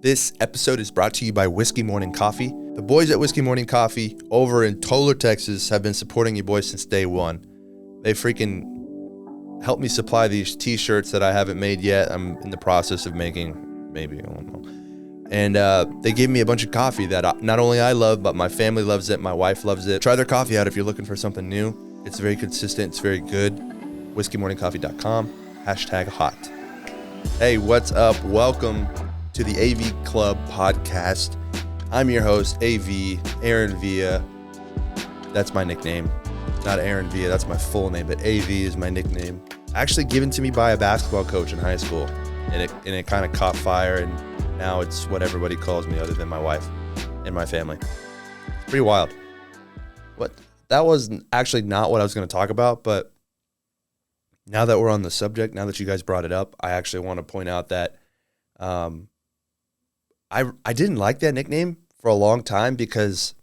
This episode is brought to you by Whiskey Morning Coffee. The boys at Whiskey Morning Coffee over in Tolar, Texas have been supporting you boys since day one. They freaking helped me supply these t-shirts that I haven't made yet. I'm in the process of making, maybe, I don't know. And they gave me a bunch of coffee that not only I love, but my family loves it, my wife loves it. Try their coffee out if you're looking for something new. It's very consistent, it's very good. WhiskeyMorningCoffee.com, #hot. Hey, what's up? Welcome to the AV Club podcast. I'm your host, AV, Aaron Villa. That's my nickname. Not Aaron Villa, that's my full name, but AV is my nickname. Actually given to me by a basketball coach in high school, and it kind of caught fire, and now it's what everybody calls me other than my wife and my family. It's pretty wild. That was actually not what I was going to talk about, but now that we're on the subject, now that you guys brought it up, I actually want to point out that I didn't like that nickname for a long time because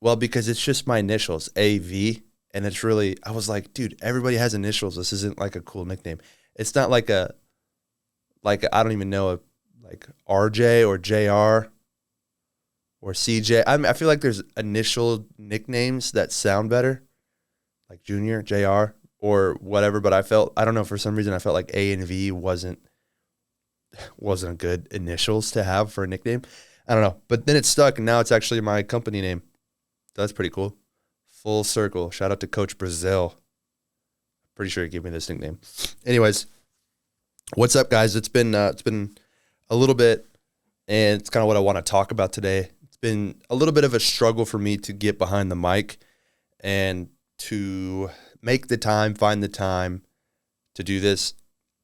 it's just my initials, AV, and it's really, I was like, dude, everybody has initials. This isn't like a cool nickname. It's not like I don't even know, like RJ or JR or CJ. I feel like there's initial nicknames that sound better, like Junior, JR, or whatever, but I don't know, for some reason I felt like A and V wasn't good initials to have for a nickname. I don't know, but then it stuck, and now it's actually my company name. That's pretty cool. Full circle. Shout out to Coach Brazil. Pretty sure he gave me this nickname. Anyways, what's up, guys? It's been a little bit, and it's kind of what I want to talk about today. It's been a little bit of a struggle for me to get behind the mic and to make the time, find the time to do this.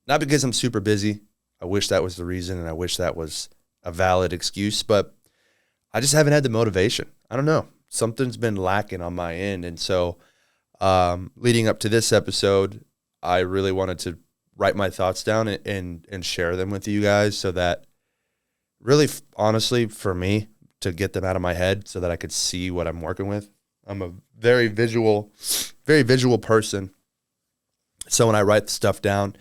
Not because I'm super busy. I wish that was the reason, and I wish that was a valid excuse, but I just haven't had the motivation. I don't know. Something's been lacking on my end. And so leading up to this episode, I really wanted to write my thoughts down and share them with you guys so that really, honestly, for me, to get them out of my head so that I could see what I'm working with. I'm a very visual person. So when I write the stuff down,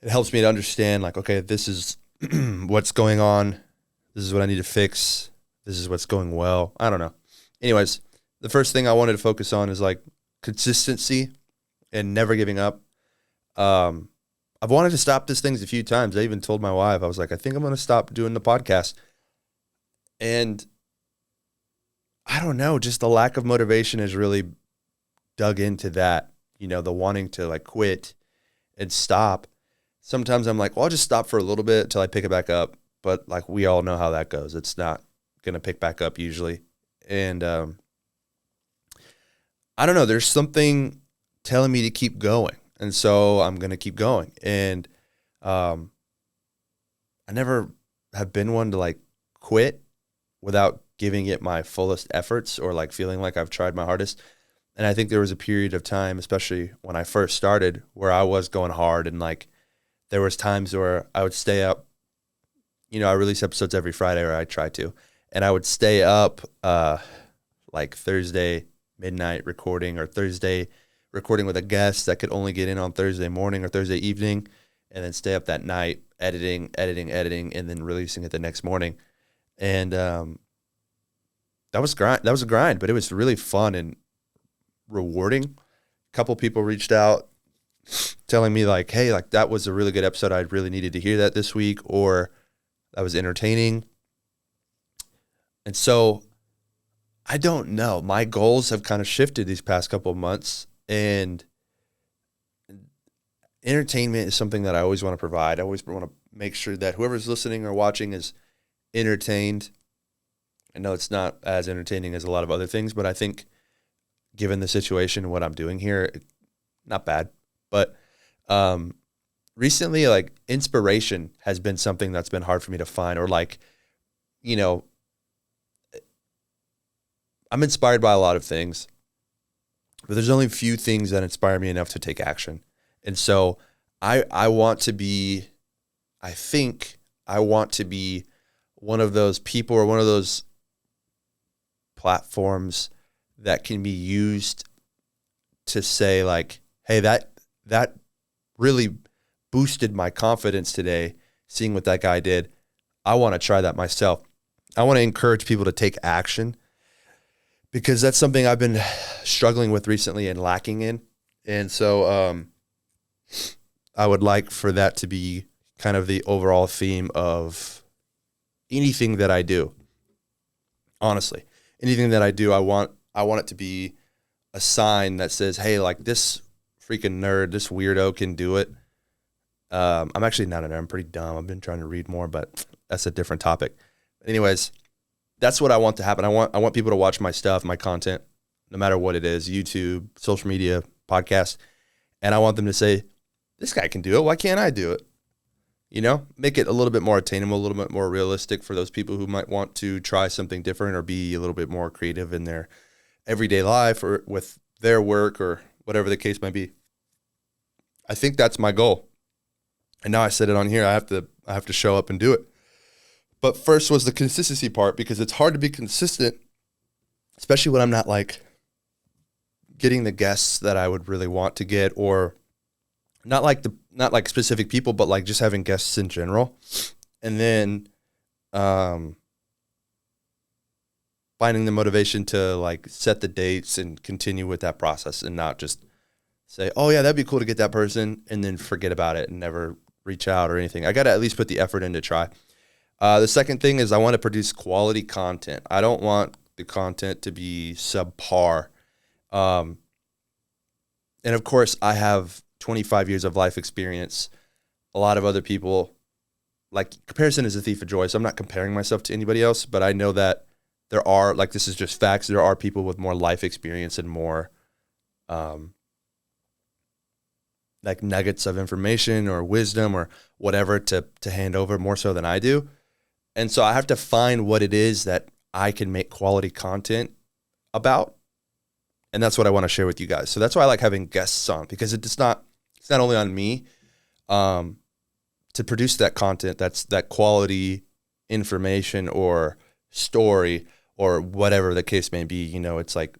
it helps me to understand, like, okay, this is what's going on. This is what I need to fix. This is what's going well. I don't know. Anyways, the first thing I wanted to focus on is like consistency and never giving up. I've wanted to stop these things a few times. I even told my wife, I was like, I think I'm going to stop doing the podcast. And I don't know, just the lack of motivation has really dug into that, the wanting to like quit and stop. Sometimes I'm like, well, I'll just stop for a little bit until I pick it back up. But like, we all know how that goes. It's not going to pick back up usually. And I don't know, there's something telling me to keep going. And so I'm going to keep going. And I never have been one to like quit without giving it my fullest efforts or like feeling like I've tried my hardest. And I think there was a period of time, especially when I first started, where I was going hard, and like there was times where I would stay up. I release episodes every Friday, or I try to, and I would stay up like Thursday midnight recording, or Thursday recording with a guest that could only get in on Thursday morning or Thursday evening, and then stay up that night editing, and then releasing it the next morning. And that was a grind, but it was really fun and rewarding. A couple people reached out telling me like, hey, like that was a really good episode. I really needed to hear that this week, or that was entertaining. And so I don't know. My goals have kind of shifted these past couple of months, and entertainment is something that I always want to provide. I always want to make sure that whoever's listening or watching is entertained. I know it's not as entertaining as a lot of other things, but I think given the situation and what I'm doing here, not bad. But recently, like, inspiration has been something that's been hard for me to find, or like, I'm inspired by a lot of things, but there's only a few things that inspire me enough to take action. And so I think I want to be one of those people, or one of those platforms that can be used to say like, hey, that really boosted my confidence today, seeing what that guy did. I want to try that myself. I want to encourage people to take action because that's something I've been struggling with recently and lacking in. And so I would like for that to be kind of the overall theme of anything that I do. Honestly, anything that I do, I want it to be a sign that says, hey, like this freaking nerd, this weirdo can do it. I'm actually not a nerd. I'm pretty dumb. I've been trying to read more, but that's a different topic. Anyways, that's what I want to happen. I want people to watch my stuff, my content, no matter what it is, YouTube, social media, podcast. And I want them to say, this guy can do it. Why can't I do it? You know, make it a little bit more attainable, a little bit more realistic for those people who might want to try something different or be a little bit more creative in their everyday life or with their work or whatever the case might be. I think that's my goal. And now I said it on here, I have to show up and do it. But first was the consistency part, because it's hard to be consistent, especially when I'm not like getting the guests that I would really want to get, or not like specific people, but like just having guests in general. And then finding the motivation to like set the dates and continue with that process and not just say, oh yeah, that'd be cool to get that person, and then forget about it and never reach out or anything. I got to at least put the effort in to try. The second thing is I want to produce quality content. I don't want the content to be subpar. And of course, I have 25 years of life experience. A lot of other people, like, comparison is a thief of joy. So I'm not comparing myself to anybody else, but I know that there are, like, this is just facts. There are people with more life experience and more, like, nuggets of information or wisdom or whatever to hand over more so than I do. And so I have to find what it is that I can make quality content about. And that's what I want to share with you guys. So that's why I like having guests on, because it's not only on me to produce that content, that's that quality information or story or whatever the case may be. You know, it's like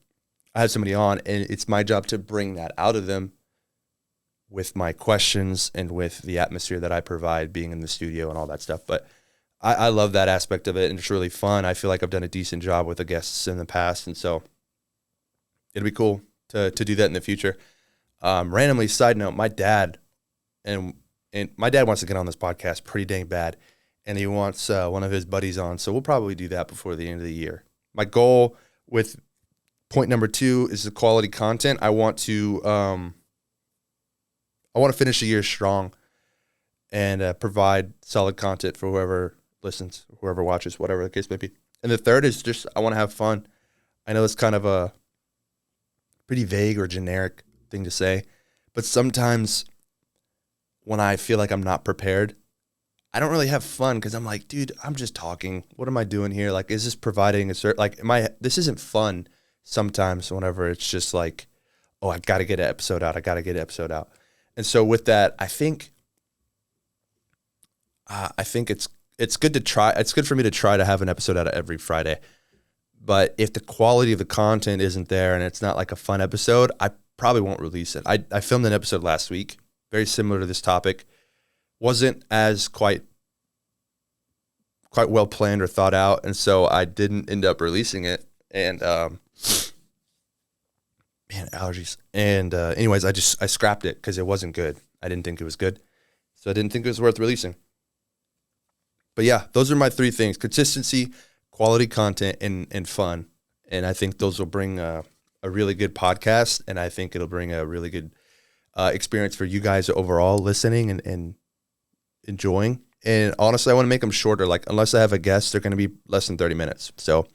I have somebody on and it's my job to bring that out of them with my questions and with the atmosphere that I provide being in the studio and all that stuff. But I love that aspect of it, and it's really fun. I feel like I've done a decent job with the guests in the past, and so it'll be cool to do that in the future. Randomly, side note, my dad and my dad wants to get on this podcast pretty dang bad, and he wants one of his buddies on, so we'll probably do that before the end of the year. My goal with point number 2 is the quality content. I want to finish the year strong and provide solid content for whoever listens, whoever watches, whatever the case may be. And the third is just I want to have fun. I know it's kind of a pretty vague or generic thing to say, but sometimes when I feel like I'm not prepared, I don't really have fun because I'm like, dude, I'm just talking. What am I doing here? Like, is this providing a certain, like, this isn't fun sometimes whenever it's just like, oh, I got to get an episode out. I got to get an episode out. And so with that, I think it's good to try. It's good for me to try to have an episode out every Friday. But if the quality of the content isn't there and it's not like a fun episode, I probably won't release it. I filmed an episode last week, very similar to this topic. Wasn't as quite well planned or thought out, and so I didn't end up releasing it. And man, allergies. And anyways, I scrapped it because it wasn't good. I didn't think it was good, so I didn't think it was worth releasing. But yeah, those are my 3 things: consistency, quality content, and fun. And I think those will bring a really good podcast, and I think it'll bring a really good experience for you guys overall listening and enjoying. And honestly, I want to make them shorter. Like, unless I have a guest, they're going to be less than 30 minutes. So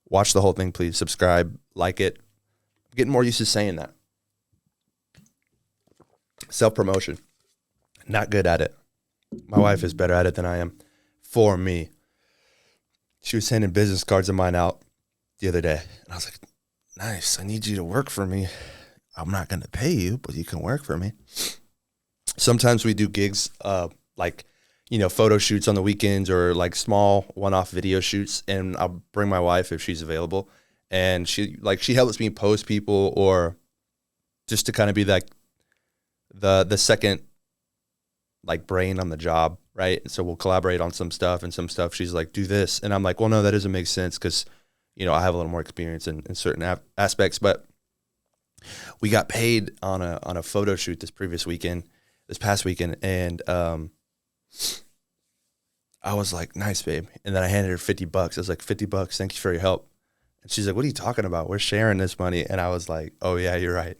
watch the whole thing, please. Subscribe, like it. I'm getting more used to saying that. Self-promotion. Not good at it. My wife is better at it than I am. For me. She was sending business cards of mine out the other day. And I was like, nice. I need you to work for me. I'm not going to pay you, but you can work for me. Sometimes we do gigs, like, you know, photo shoots on the weekends or like small one-off video shoots. And I'll bring my wife if she's available. And she helps me post people, or just to kind of be like the second like brain on the job. right? And so we'll collaborate on some stuff, and some stuff she's like, do this. And I'm like, well, no, that doesn't make sense because, you know, I have a little more experience in certain aspects. But we got paid on a photo shoot this past weekend. And I was like, nice, babe. And then I handed her $50. I was like, $50, thank you for your help. And she's like, what are you talking about? We're sharing this money. And I was like, oh yeah, you're right.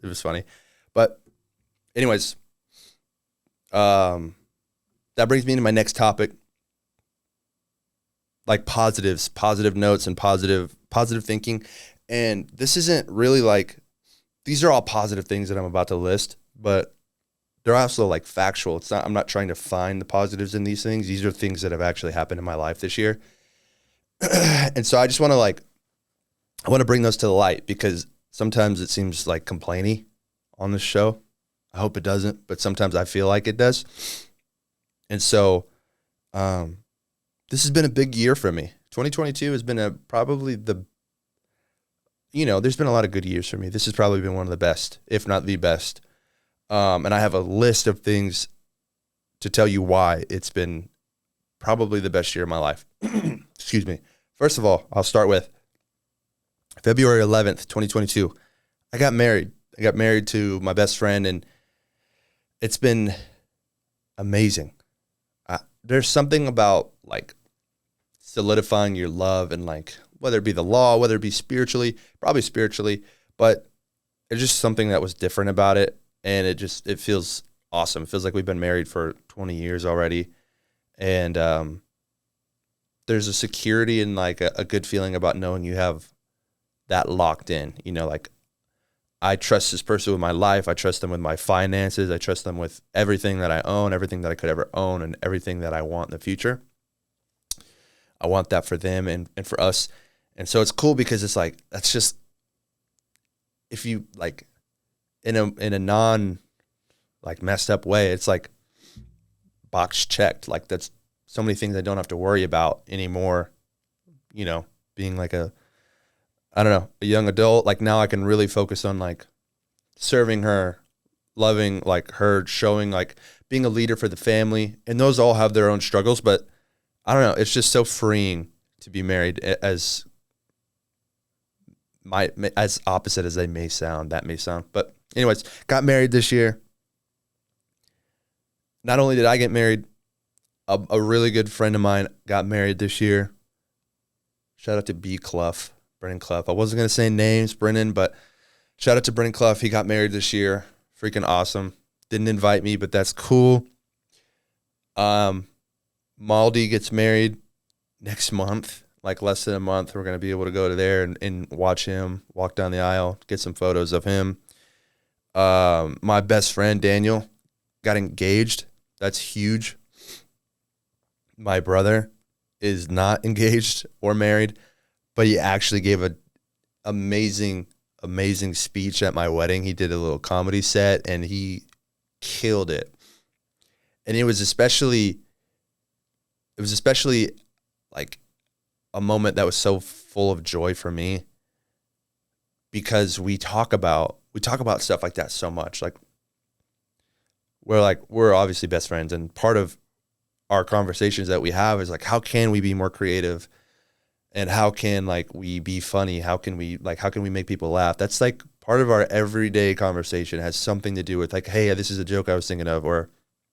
It was funny. But anyways, that brings me to my next topic, like positives, positive notes, and positive thinking. And this isn't really like, these are all positive things that I'm about to list, but they're also like factual. It's not, I'm not trying to find the positives in these things. These are things that have actually happened in my life this year. And so I just want to I want to bring those to the light because sometimes it seems like complainy on this show. I hope it doesn't, but sometimes I feel like it does. And so, this has been a big year for me. 2022 has been there's been a lot of good years for me. This has probably been one of the best, if not the best. And I have a list of things to tell you why it's been probably the best year of my life. Excuse me. First of all, I'll start with February 11th, 2022. I got married. I got married to my best friend, and it's been amazing. There's something about like solidifying your love and like, whether it be the law, whether it be probably spiritually, but it's just something that was different about it. And it feels awesome. It feels like we've been married for 20 years already. And there's a security and like a good feeling about knowing you have that locked in. You know, like I trust this person with my life. I trust them with my finances. I trust them with everything that I own, everything that I could ever own, and everything that I want in the future. I want that for them and for us. And so it's cool because it's like, that's just, if you like, in a non like messed up way, it's like box checked. Like that's so many things I don't have to worry about anymore. You know, being like a young adult, like now I can really focus on like serving her, loving like her, showing like being a leader for the family. And those all have their own struggles, but I don't know. It's just so freeing to be married, as opposite as that may sound. But anyways, got married this year. Not only did I get married, a really good friend of mine got married this year. Shout out to Brennan Clough. I wasn't going to say names, Brennan, but shout out to Brennan Clough. He got married this year. Freaking awesome. Didn't invite me, but that's cool. Maldi gets married next month, like less than a month. We're going to be able to go to there and watch him walk down the aisle, get some photos of him. My best friend, Daniel, got engaged. That's huge. My brother is not engaged or married, but he actually gave an amazing speech at my wedding. He did a little comedy set and he killed it. And it was especially like a moment that was so full of joy for me because we talk about stuff like that so much. Like we're obviously best friends, and part of our conversations that we have is like, how can we be more creative? And how can like we be funny? How can we make people laugh? That's like part of our everyday conversation has something to do with like, hey, this is a joke I was thinking of, or,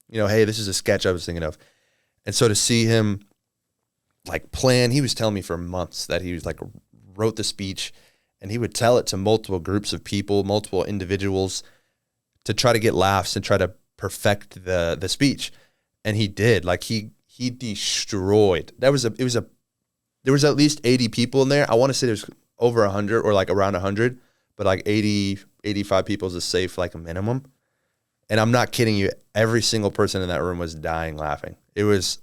you know, hey, this is a sketch I was thinking of. And so to see him like plan, he was telling me for months that he was like wrote the speech and he would tell it to multiple groups of people, multiple individuals to try to get laughs and try to perfect the speech. And he did. Like he destroyed. There was at least 80 people in there. I want to say there's over 100 or like around 100, but like 80, 85 people is a safe like a minimum. And I'm not kidding you. Every single person in that room was dying laughing. It was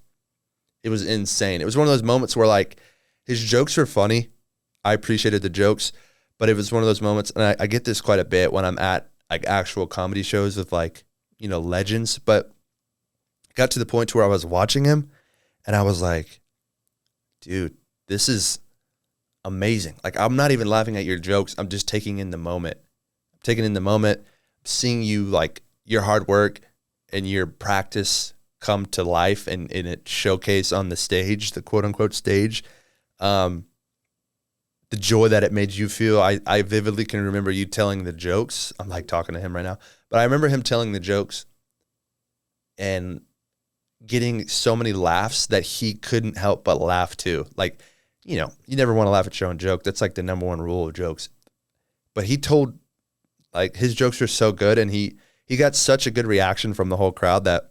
insane. It was one of those moments where like his jokes were funny. I appreciated the jokes, but it was one of those moments. And I get this quite a bit when I'm at like actual comedy shows with like, you know, legends, but it got to the point to where I was watching him and I was like, dude, this is amazing. Like, I'm not even laughing at your jokes. I'm just taking in the moment. Seeing you, like, your hard work and your practice come to life and it showcase on the stage, the quote unquote stage. The joy that it made you feel. I vividly can remember you telling the jokes. I'm like talking to him right now, but I remember him telling the jokes and getting so many laughs that he couldn't help but laugh too. Like, you know, you never want to laugh at your own joke. That's like the number one rule of jokes. But he told, like, his jokes were so good, and he got such a good reaction from the whole crowd that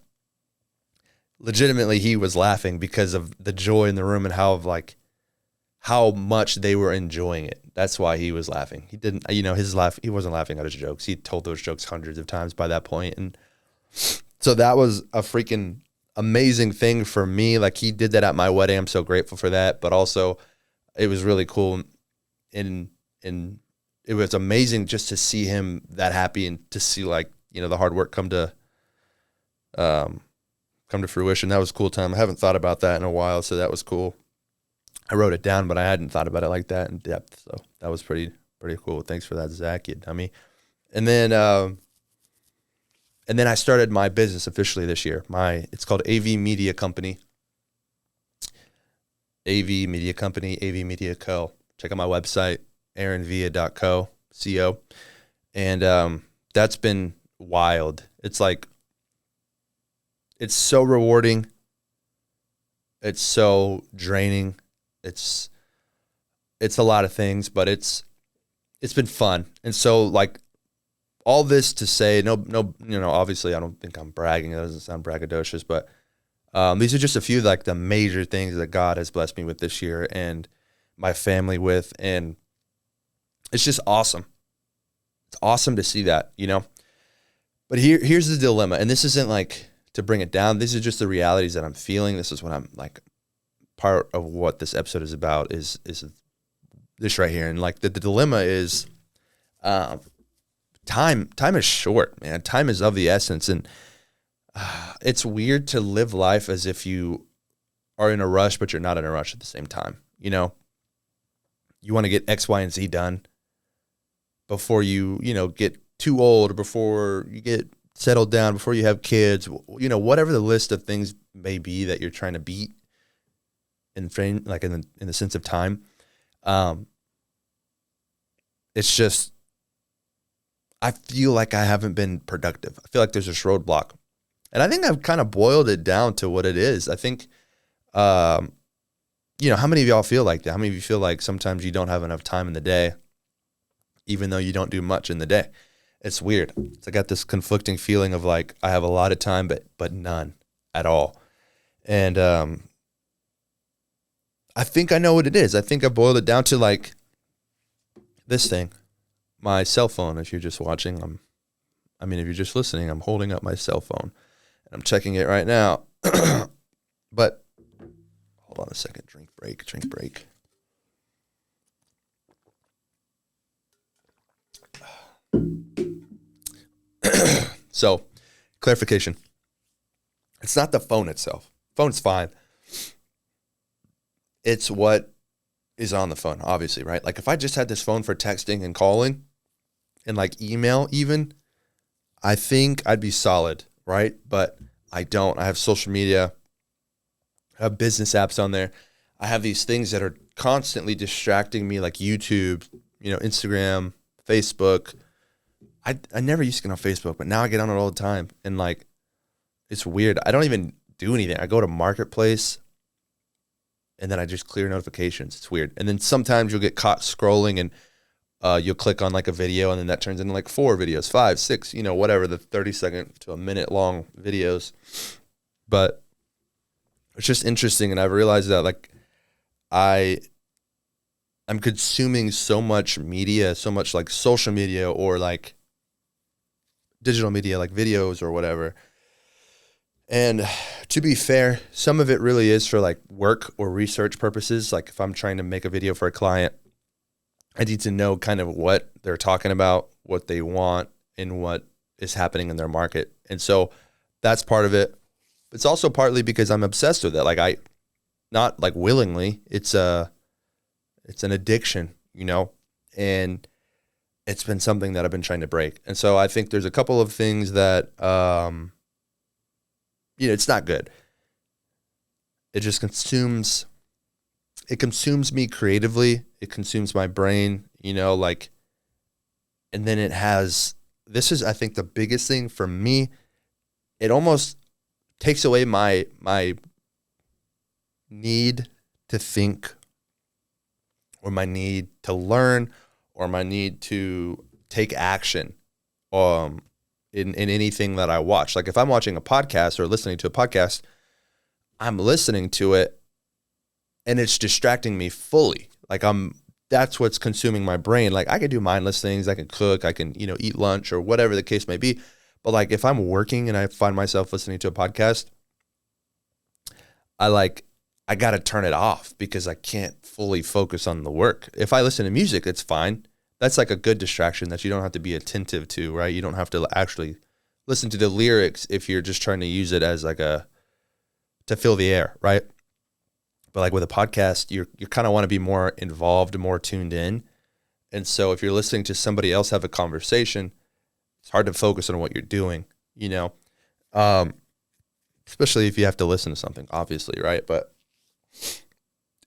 legitimately he was laughing because of the joy in the room and how much they were enjoying it. That's why he was laughing. He didn't, you know, he wasn't laughing at his jokes. He told those jokes hundreds of times by that point. And so that was a freaking amazing thing for me. Like, he did that at my wedding. I'm so grateful for that. But also it was really cool. And it was amazing just to see him that happy and to see, like, you know, the hard work come to fruition. That was a cool time. I haven't thought about that in a while. So that was cool. I wrote it down, but I hadn't thought about it like that in depth. So that was pretty cool. Thanks for that, Zach, you dummy. And then I started my business officially this year. It's called AV Media Company. AV Media Company, AV Media Co. Check out my website, aaronvia.co. And that's been wild. It's like, it's so rewarding. It's so draining. It's a lot of things, but it's been fun. And so, like, all this to say, no, you know, obviously I don't think I'm bragging. It doesn't sound braggadocious, but these are just a few, like, the major things that God has blessed me with this year and my family with, and it's just awesome. It's awesome to see that, you know. But here's the dilemma, and this isn't like to bring it down. These are just the realities that I'm feeling. This is what I'm like. Part of what this episode is about is this right here. And like the dilemma is time is short, man. Time is of the essence. And it's weird to live life as if you are in a rush, but you're not in a rush at the same time. You know, you want to get X, Y, and Z done before you get too old, or before you get settled down, before you have kids, you know, whatever the list of things may be that you're trying to beat in frame, like in the sense of time. It's just, I feel like I haven't been productive. I feel like there's this roadblock, and I think I've kind of boiled it down to what it is. I think, you know, how many of y'all feel like that? How many of you feel like sometimes you don't have enough time in the day, even though you don't do much in the day? It's weird. I got this conflicting feeling of like, I have a lot of time, but none at all. And, I think I know what it is. I think I boiled it down to like this thing, my cell phone. If you're just watching, if you're just listening, I'm holding up my cell phone and I'm checking it right now. But hold on a second. Drink break. So, clarification. It's not the phone itself. Phone's fine. It's what is on the phone, obviously, right? Like, if I just had this phone for texting and calling and like email even, I think I'd be solid, right? But I don't. I have social media. I have business apps on there. I have these things that are constantly distracting me, like YouTube, you know, Instagram, Facebook. I never used to get on Facebook, but now I get on it all the time. And like, it's weird. I don't even do anything. I go to Marketplace, and then I just clear notifications. It's weird. And then sometimes you'll get caught scrolling, and you'll click on like a video, and then that turns into like 4 videos, 5, 6, you know, whatever, the 30-second to a minute long videos. But it's just interesting. And I've realized that like I'm consuming so much media, so much like social media or like digital media, like videos or whatever. And to be fair, some of it really is for like work or research purposes. Like if I'm trying to make a video for a client, I need to know kind of what they're talking about, what they want, and what is happening in their market. And so that's part of it. It's also partly because I'm obsessed with it. Like not like willingly, it's an addiction, you know, and it's been something that I've been trying to break. And so I think there's a couple of things that, it's not good. It just consumes me creatively. It consumes my brain, like, and then this is, I think, the biggest thing for me. It almost takes away my need to think, or my need to learn, or my need to take action in anything that I watch. Like if I'm watching a podcast or listening to a podcast, I'm listening to it and it's distracting me fully. Like that's what's consuming my brain. Like I can do mindless things. I can cook, I can, eat lunch or whatever the case may be. But like if I'm working and I find myself listening to a podcast, I got to turn it off because I can't fully focus on the work. If I listen to music, it's fine. That's like a good distraction that you don't have to be attentive to, right? You don't have to actually listen to the lyrics if you're just trying to use it as to fill the air, right? But like with a podcast, you kind of want to be more involved, more tuned in. And so if you're listening to somebody else have a conversation, it's hard to focus on what you're doing, especially if you have to listen to something, obviously, right? But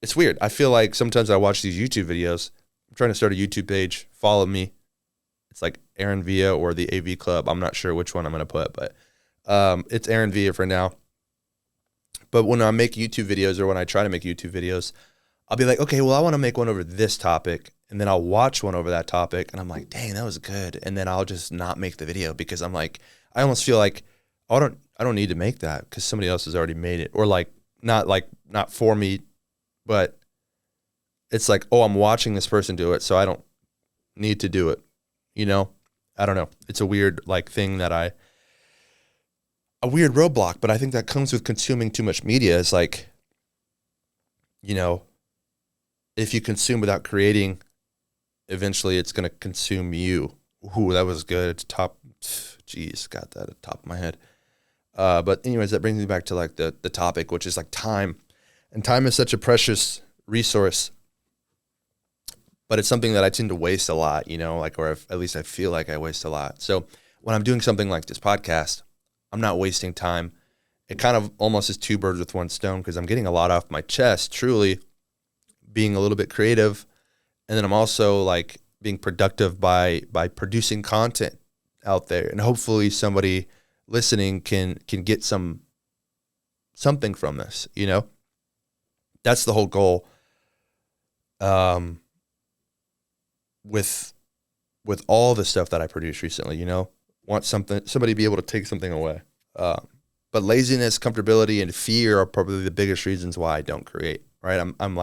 it's weird. I feel like sometimes I watch these YouTube videos. I'm trying to start a YouTube page. Follow me. It's like Aaron Villa or the AV Club. I'm not sure which one I'm going to put, but it's Aaron Villa for now. But when I make YouTube videos, or when I try to make YouTube videos, I'll be like, okay, well, I want to make one over this topic. And then I'll watch one over that topic. And I'm like, dang, that was good. And then I'll just not make the video because I'm like, I almost feel like, I don't need to make that because somebody else has already made it. Or not for me, but it's like, oh, I'm watching this person do it, so I don't need to do it. I don't know. It's a weird thing a weird roadblock, but I think that comes with consuming too much media. It's like, if you consume without creating, eventually it's going to consume you. Ooh, that was good. It's top. Jeez, got that at the top of my head. But anyways, that brings me back to the topic, which is time. And time is such a precious resource, but it's something that I tend to waste a lot, or at least I feel like I waste a lot. So when I'm doing something like this podcast, I'm not wasting time. It kind of almost is two birds with one stone because I'm getting a lot off my chest, truly being a little bit creative. And then I'm also being productive by producing content out there. And hopefully somebody listening can get something from this, That's the whole goal. With all the stuff that I produced recently, want somebody to be able to take something away. But laziness, comfortability, and fear are probably the biggest reasons why I don't create, right? I'm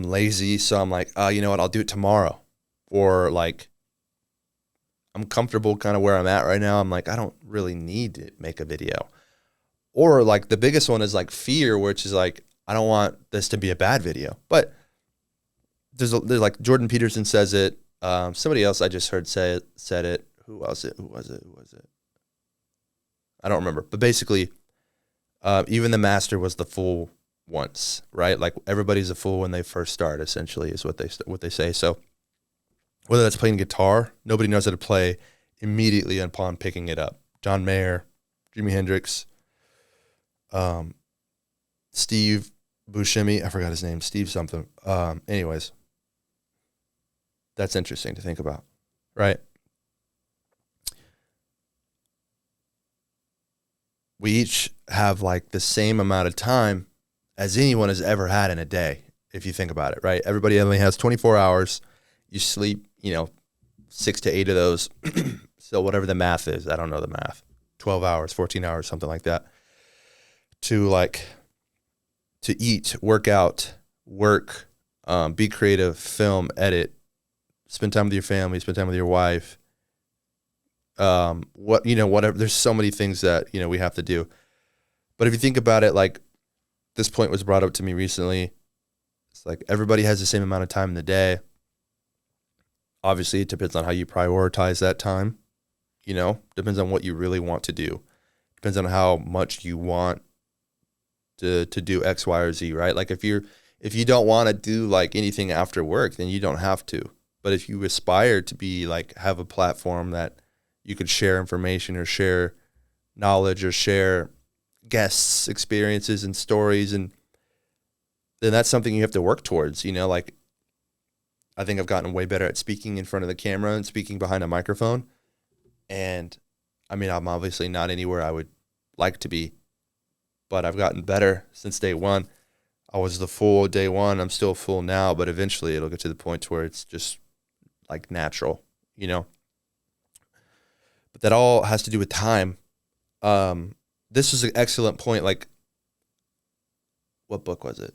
lazy. So I'm like, you know what? I'll do it tomorrow. Or I'm comfortable kind of where I'm at right now. I'm like, I don't really need to make a video. Or the biggest one is fear, which is I don't want this to be a bad video. But there's Jordan Peterson says it. Somebody else I just heard said it. Who was it? I don't remember. But basically, even the master was the fool once, right? Everybody's a fool when they first start, essentially, is what they say. So whether that's playing guitar, nobody knows how to play immediately upon picking it up. John Mayer, Jimi Hendrix, Steve Buscemi, I forgot his name, Steve something. Anyways, that's interesting to think about, right? We each have like the same amount of time as anyone has ever had in a day, if you think about it, right? Everybody only has 24 hours. You sleep, 6 to 8 of those. So whatever the math is, I don't know the math. 12 hours, 14 hours, something like that. To eat, work out, work, be creative, film, edit, spend time with your family, spend time with your wife. Whatever. There's so many things that, we have to do. But if you think about it, this point was brought up to me recently. It's everybody has the same amount of time in the day. Obviously, it depends on how you prioritize that time. Depends on what you really want to do. Depends on how much you want to do X, Y, or Z, right? If you don't want to do anything after work, then you don't have to. But if you aspire to be have a platform that you could share information or share knowledge or share guests' experiences and stories. And then that's something you have to work towards, you know, like I think I've gotten way better at speaking in front of the camera and speaking behind a microphone. And I mean, I'm obviously not anywhere I would like to be, but I've gotten better since day one. I was the fool day one. I'm still full now, but eventually it'll get to the point where it's just like natural, you know? But that all has to do with time. This is an excellent point. Like, what book was it?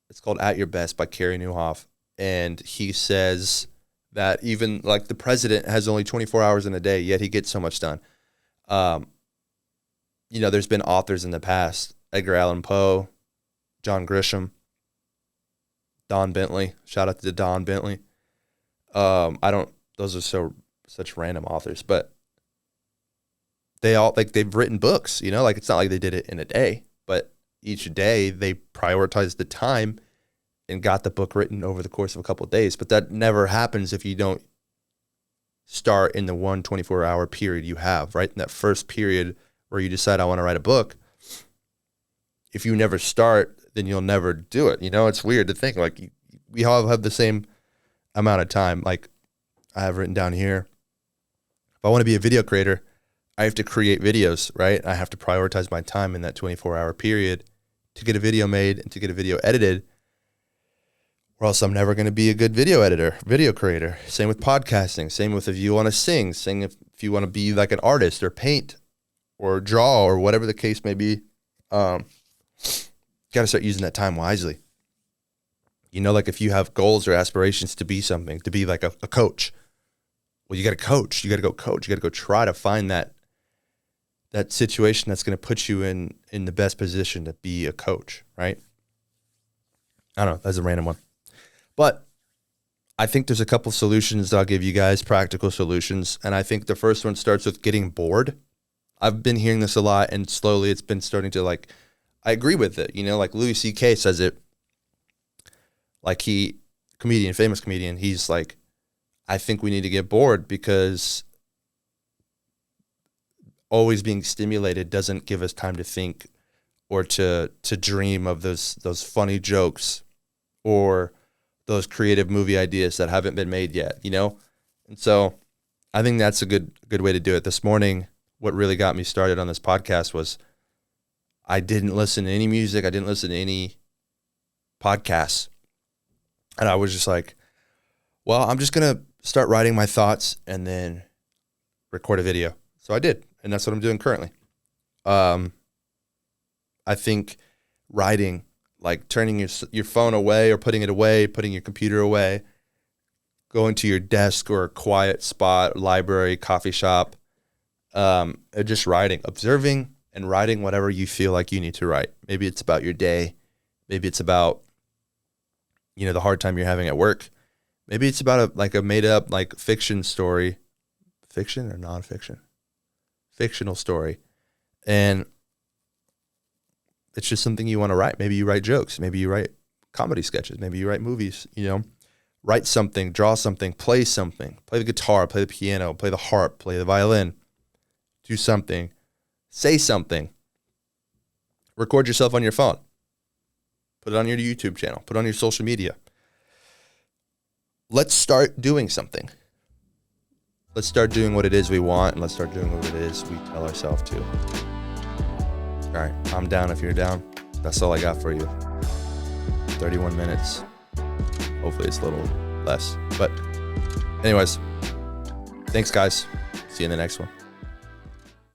It's called At Your Best by Carey Nieuwhof. And he says that even like the president has only 24 hours in a day, yet he gets so much done. You know, there's been authors in the past, Edgar Allan Poe, John Grisham, Don Bentley. Shout out to Don Bentley. Those are such random authors, but they all, like, they've written books, you know, like it's not like they did it in a day, but each day they prioritized the time and got the book written over the course of a couple of days. But that never happens if you don't start in the 24-hour period you have, right? In that first period where you decide I want to write a book, if you never start, then you'll never do it. You know, it's weird to think like we all have the same amount of time. Like I have written down here, if I want to be a video creator, I have to create videos, right? I have to prioritize my time in that 24-hour period to get a video made and to get a video edited, or else I'm never going to be a good video editor, video creator. Same with podcasting. Same with if you want to sing. Same if you want to be like an artist or paint or draw or whatever the case may be. Got to start using that time wisely. You know, like if you have goals or aspirations to be something, to be like a coach, well, you got to coach. You got to go coach. You got to go try to find that situation that's going to put you in the best position to be a coach, right? I don't know. That's a random one. But I think there's a couple solutions that I'll give you guys, practical solutions. And I think the first one starts with getting bored. I've been hearing this a lot, and slowly it's been starting to, like, I agree with it. You know, like Louis C.K. says it, like famous comedian, he's like, I think we need to get bored because always being stimulated doesn't give us time to think or to dream of those funny jokes or those creative movie ideas that haven't been made yet, you know? And so I think that's a good way to do it. This morning, what really got me started on this podcast was I didn't listen to any music. I didn't listen to any podcasts. And I was just like, well, I'm just going to start writing my thoughts and then record a video. So I did. And that's what I'm doing currently. I think writing, like turning your phone away or putting it away, putting your computer away, going to your desk or a quiet spot, library, coffee shop, just writing, observing and writing whatever you feel like you need to write. Maybe it's about your day. Maybe it's about, you know, the hard time you're having at work. Maybe it's about a made up like fiction story, fiction or nonfiction, fictional story. And it's just something you want to write. Maybe you write jokes. Maybe you write comedy sketches. Maybe you write movies, you know, write something, draw something, play the guitar, play the piano, play the harp, play the violin, do something, say something, record yourself on your phone, put it on your YouTube channel, put it on your social media. Let's start doing something. Let's start doing what it is we want, and let's start doing what it is we tell ourselves to. All right, I'm down if you're down. That's all I got for you. 31 minutes. Hopefully it's a little less. But anyways, thanks guys. See you in the next one.